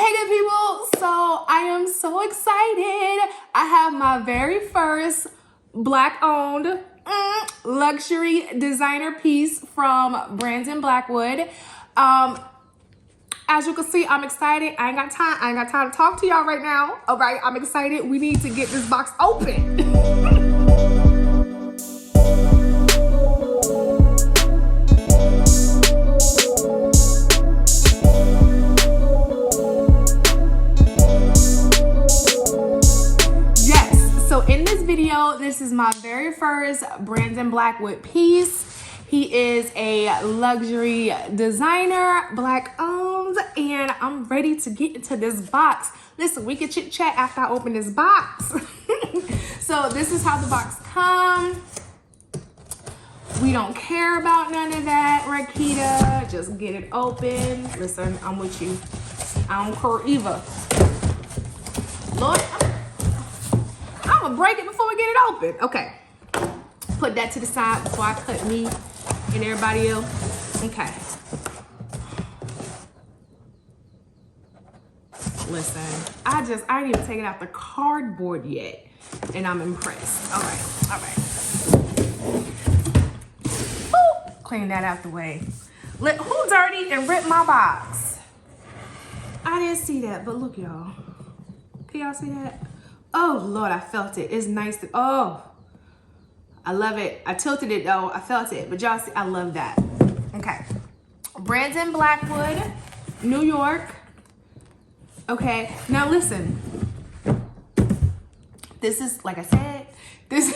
Hey good people, so I am so excited. I have my very first black owned luxury designer piece from Brandon Blackwood. As you can see, I'm excited. I ain't got time to talk to y'all right now. All right, I'm excited. We need to get this box open. This is my very first Brandon Blackwood piece. He is a luxury designer, black owned, and I'm ready to get into this box. Listen, we can chit chat after I open this box. So this is how the box comes. We don't care about none of that, Rakita. Just get it open. Listen, I'm with you. I don't care either. Lord, I'm gonna break it before we get it open. Okay, put that to the side before I cut me and everybody else. Okay. Listen, I didn't even take it out the cardboard yet, and I'm impressed. All right. Ooh, clean that out the way. Who dirty and ripped my box? I didn't see that, but look, y'all. Can y'all see that? Oh, Lord, I felt it. It's nice. Oh, I love it. I tilted it, though. I felt it. But y'all see, I love that. Okay. Brandon Blackwood, New York. Okay. Now, listen. This is, like I said, this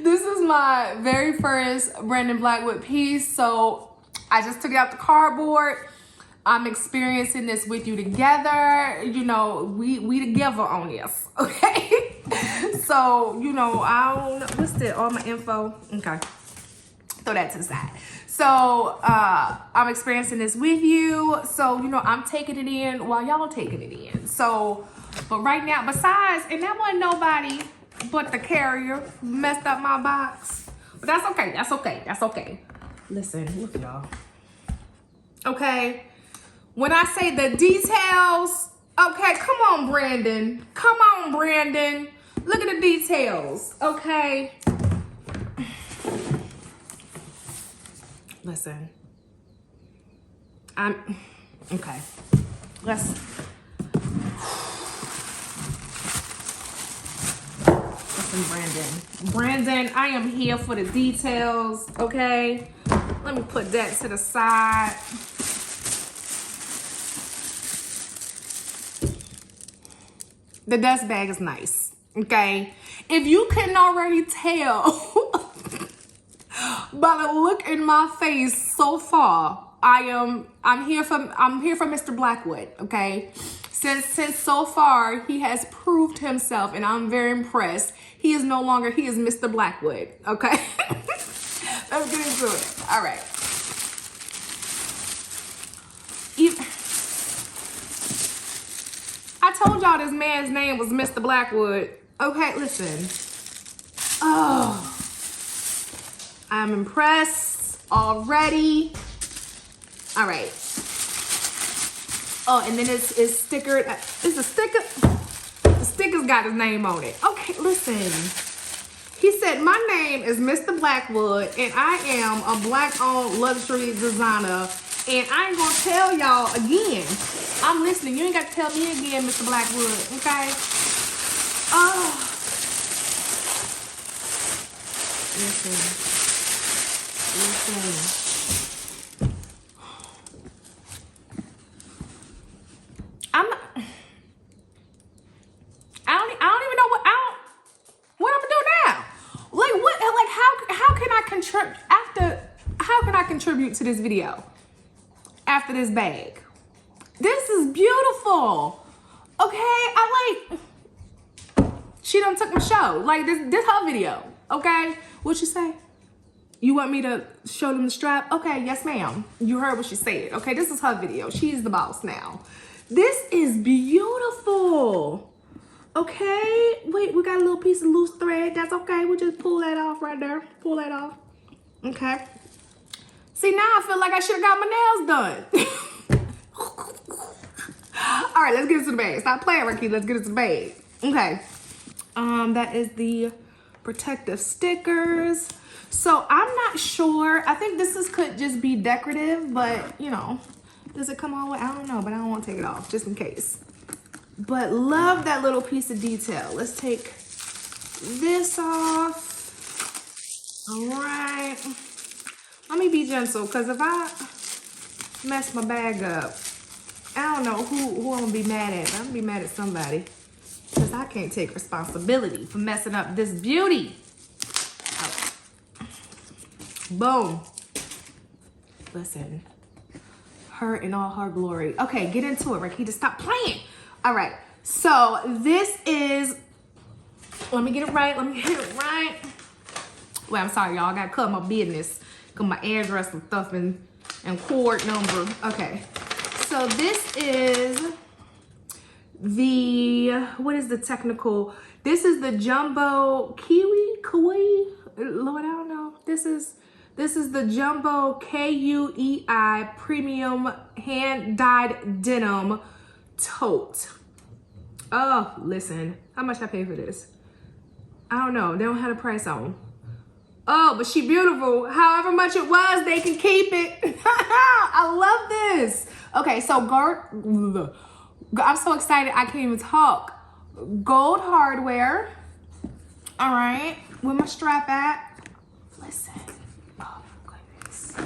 is my very first Brandon Blackwood piece. So, I just took it out the cardboard. I'm experiencing this with you together. You know, we together on this, okay? So, you know, what's that? All my info. Okay. Throw that to the side. So, I'm experiencing this with you. So, you know, I'm taking it in while y'all taking it in. So, but right now, besides, and that wasn't nobody but the carrier who messed up my box. But that's okay. That's okay. That's okay. Listen, look, y'all. Okay. When I say the details, okay, come on, Brandon. Come on, Brandon. Look at the details, okay? Listen. Okay. Listen, Brandon. Brandon, I am here for the details, okay? Let me put that to the side. The dust bag is nice, okay? If you couldn't already tell by the look in my face so far, I'm here for Mr. Blackwood, okay? Since so far he has proved himself, and I'm very impressed. He is Mr. Blackwood, okay? Let's get into it. All right. I told y'all this man's name was Mr. Blackwood. Okay, listen. Oh, I'm impressed already. All right. Oh, and then it's stickered. It's a sticker. The sticker's got his name on it. Okay, listen. He said, my name is Mr. Blackwood, and I am a black-owned luxury designer. And I ain't gonna tell y'all again. I'm listening. You ain't got to tell me again, Mr. Blackwood, okay? Oh. Listen. I don't even know what I'm gonna do now. Like what? Like how can I contribute how can I contribute to this video after this bag? This is beautiful. Okay, she done took my show. Like this her video. Okay, what you say? You want me to show them the strap? Okay, yes ma'am. You heard what she said. Okay, this is her video. She's the boss now. This is beautiful. Okay, wait, we got a little piece of loose thread. That's okay. We'll just pull that off right there. Pull that off. Okay. See, now I feel like I should have got my nails done. All right, let's get into the bag. Stop playing, Ricky. Let's get into the bag. Okay. That is the protective stickers. So I'm not sure. I think could just be decorative, but you know, does it come all the way? I don't know, but I don't want to take it off just in case. But love that little piece of detail. Let's take this off. All right. Let me be gentle, because if I mess my bag up, I don't know who I'm gonna be mad at. I'm gonna be mad at somebody, because I can't take responsibility for messing up this beauty. Oh. Boom. Listen, her in all her glory. Okay, get into it, Ricky. Just stop playing. All right, so this is, let me get it right. Well, I'm sorry, y'all. I gotta cut my business. Got my address and stuff and cord number. Okay, so this is the, what is the technical? This is the jumbo Kuei. Lord, I don't know. This is the jumbo Kuei premium hand dyed denim tote. Oh, listen, how much I pay for this? I don't know. They don't have a price on. Oh, but she beautiful. However much it was, they can keep it. I love this. Okay, so I'm so excited I can't even talk. Gold hardware. All right, where my strap at? Listen. Oh my goodness.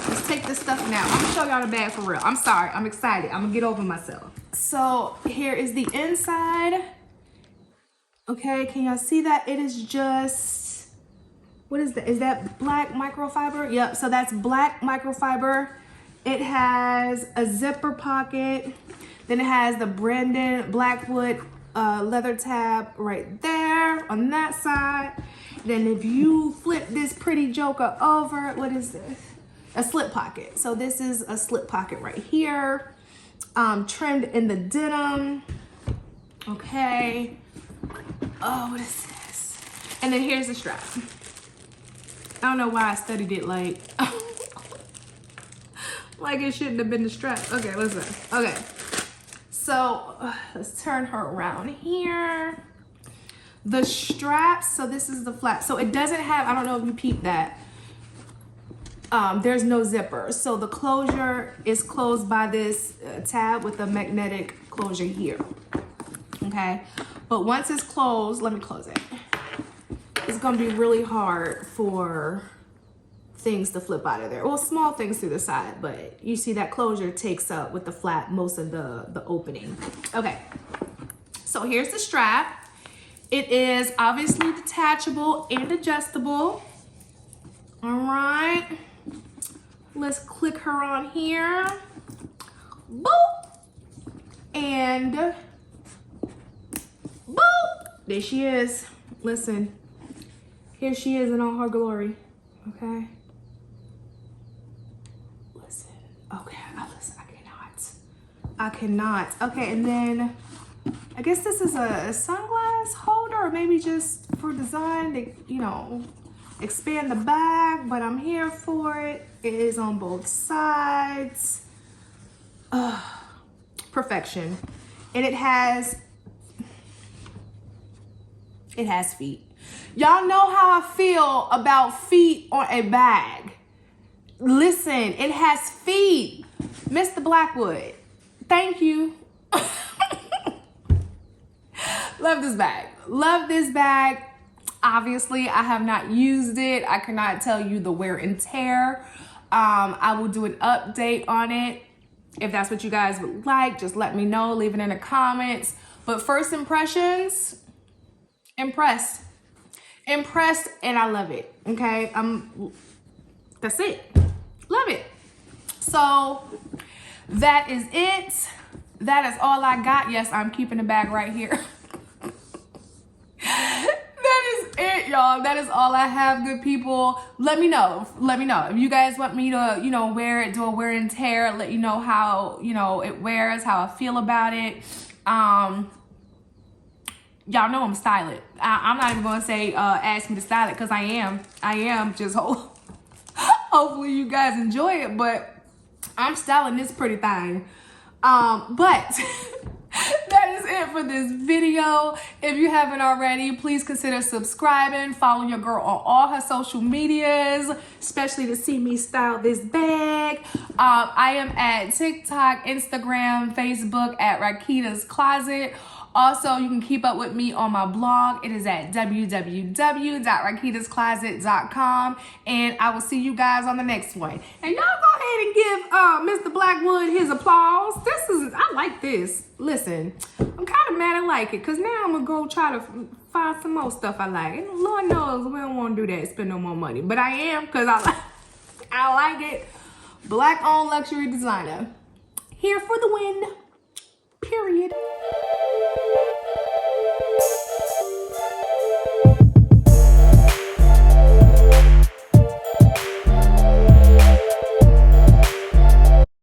Let's take this stuff now. I'm gonna show y'all the bag for real. I'm sorry. I'm excited. I'm gonna get over myself. So here is the inside. Okay, can y'all see that? It is just, what is that? Is that black microfiber? Yep, so that's black microfiber. It has a zipper pocket. Then it has the Brandon Blackwood leather tab right there on that side. Then if you flip this pretty joker over, what is this? A slip pocket. So this is a slip pocket right here. Trimmed in the denim. Okay. Oh, what is this? And then here's the strap. I don't know why I studied it like like it shouldn't have been the strap. Okay, listen. Okay, so let's turn her around here. The straps, so this is the flap. So it doesn't have, I don't know if you peeped that. There's no zipper. So the closure is closed by this tab with a magnetic closure here. Okay, but once it's closed, let me close it. It's gonna be really hard for things to flip out of there. Well, small things through the side, but you see that closure takes up with the flap most of the opening. Okay, so here's the strap. It is obviously detachable and adjustable. All right, let's click her on here. Boop, and boop, there she is. Listen, here she is in all her glory. Okay, listen. Okay, listen, I cannot. Okay, and then I guess this is a sunglass holder, or maybe just for design to, you know, expand the bag, but I'm here for it. It is on both sides. Perfection. And it has feet. Y'all know how I feel about feet on a bag. Listen, it has feet. Mr. Blackwood, thank you. Love this bag. Love this bag. Obviously, I have not used it. I cannot tell you the wear and tear. I will do an update on it. If that's what you guys would like, just let me know. Leave it in the comments. But first impressions, impressed. Impressed, and I love it. Okay, that's it. Love it. So that is it. That is all I got. Yes, I'm keeping the bag right here. That is it, y'all. That is all I have, good people. Let me know. Let me know if you guys want me to, you know, wear it, do a wear and tear, let you know how, you know, it wears, how I feel about it. Y'all know I'm styling. I'm not even gonna say ask me to style it, because I am. Just hopefully you guys enjoy it, but I'm styling this pretty thing. But that is it for this video. If you haven't already, please consider subscribing. Follow your girl on all her social medias, especially to see me style this bag. I am at TikTok, Instagram, Facebook at Rakita's Closet. Also, you can keep up with me on my blog. It is at www.rakitascloset.com. And I will see you guys on the next one. And y'all go ahead and give Mr. Blackwood his applause. I like this. Listen, I'm kind of mad I like it, because now I'm going to go try to find some more stuff I like. And Lord knows we don't want to do that, spend no more money. But I am, because I like it. Black-owned luxury designer. Here for the win. Period.